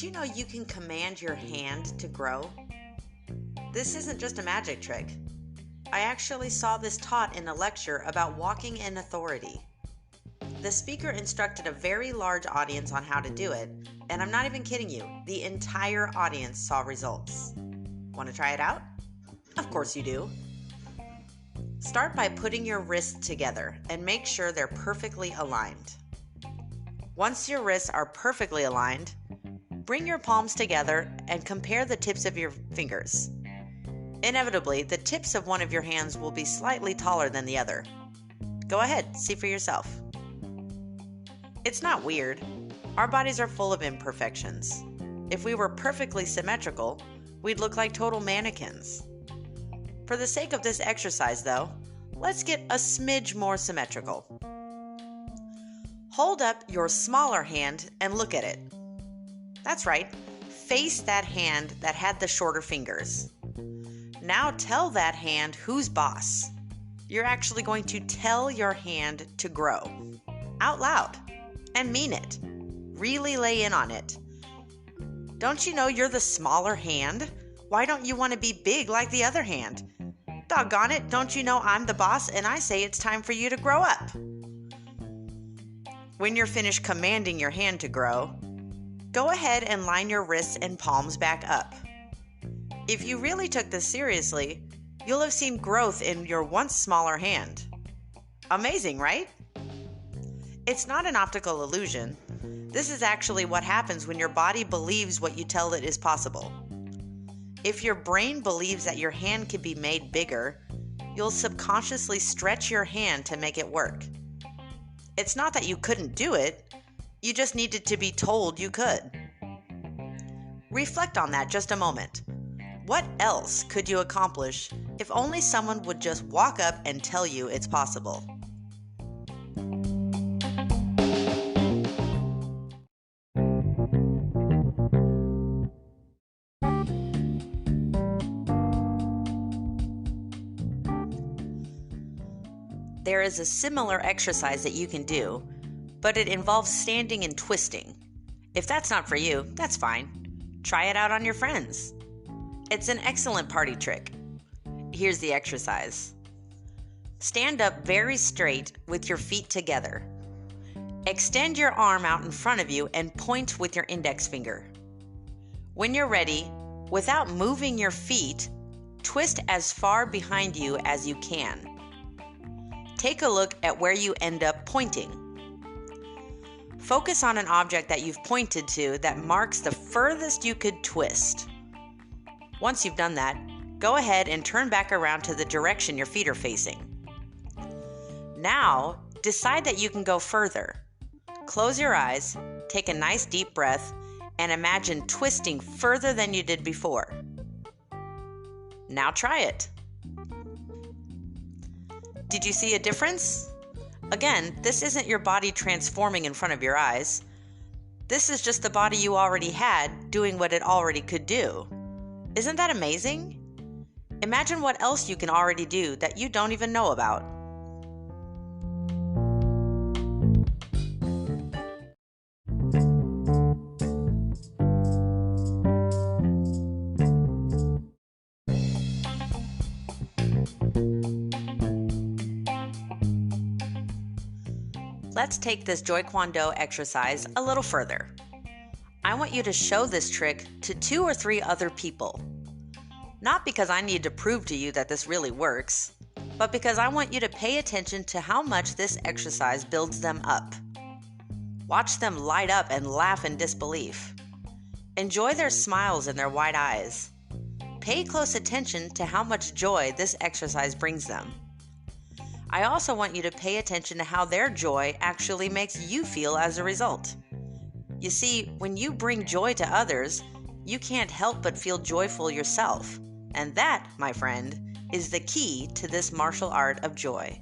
Did you know you can command your hand to grow? This isn't just a magic trick. I actually saw this taught in a lecture about walking in authority. The speaker instructed a very large audience on how to do it, and I'm not even kidding you, the entire audience saw results. Want to try it out? Of course you do. Start by putting your wrists together and make sure they're perfectly aligned. Once your wrists are perfectly aligned, bring your palms together and compare the tips of your fingers. Inevitably, the tips of one of your hands will be slightly taller than the other. Go ahead, see for yourself. It's not weird. Our bodies are full of imperfections. If we were perfectly symmetrical, we'd look like total mannequins. For the sake of this exercise, though, let's get a smidge more symmetrical. Hold up your smaller hand and look at it. That's right, face that hand that had the shorter fingers. Now tell that hand who's boss. You're actually going to tell your hand to grow. Out loud. And mean it. Really lay in on it. Don't you know you're the smaller hand? Why don't you want to be big like the other hand? Doggone it, don't you know I'm the boss and I say it's time for you to grow up? When you're finished commanding your hand to grow, go ahead and line your wrists and palms back up. If you really took this seriously, you'll have seen growth in your once smaller hand. Amazing, right? It's not an optical illusion. This is actually what happens when your body believes what you tell it is possible. If your brain believes that your hand can be made bigger, you'll subconsciously stretch your hand to make it work. It's not that you couldn't do it, you just needed to be told you could. Reflect on that just a moment. What else could you accomplish if only someone would just walk up and tell you it's possible? There is a similar exercise that you can do, but it involves standing and twisting. If that's not for you, that's fine. Try it out on your friends. It's an excellent party trick. Here's the exercise. Stand up very straight with your feet together. Extend your arm out in front of you and point with your index finger. When you're ready, without moving your feet, twist as far behind you as you can. Take a look at where you end up pointing. Focus on an object that you've pointed to that marks the furthest you could twist. Once you've done that, go ahead and turn back around to the direction your feet are facing. Now, decide that you can go further. Close your eyes, take a nice deep breath, and imagine twisting further than you did before. Now try it. Did you see a difference? Again, this isn't your body transforming in front of your eyes. This is just the body you already had doing what it already could do. Isn't that amazing? Imagine what else you can already do that you don't even know about. Let's take this JOYkwondo exercise a little further. I want you to show this trick to 2 or 3 other people. Not because I need to prove to you that this really works, but because I want you to pay attention to how much this exercise builds them up. Watch them light up and laugh in disbelief. Enjoy their smiles and their wide eyes. Pay close attention to how much joy this exercise brings them. I also want you to pay attention to how their joy actually makes you feel as a result. You see, when you bring joy to others, you can't help but feel joyful yourself. And that, my friend, is the key to this martial art of joy.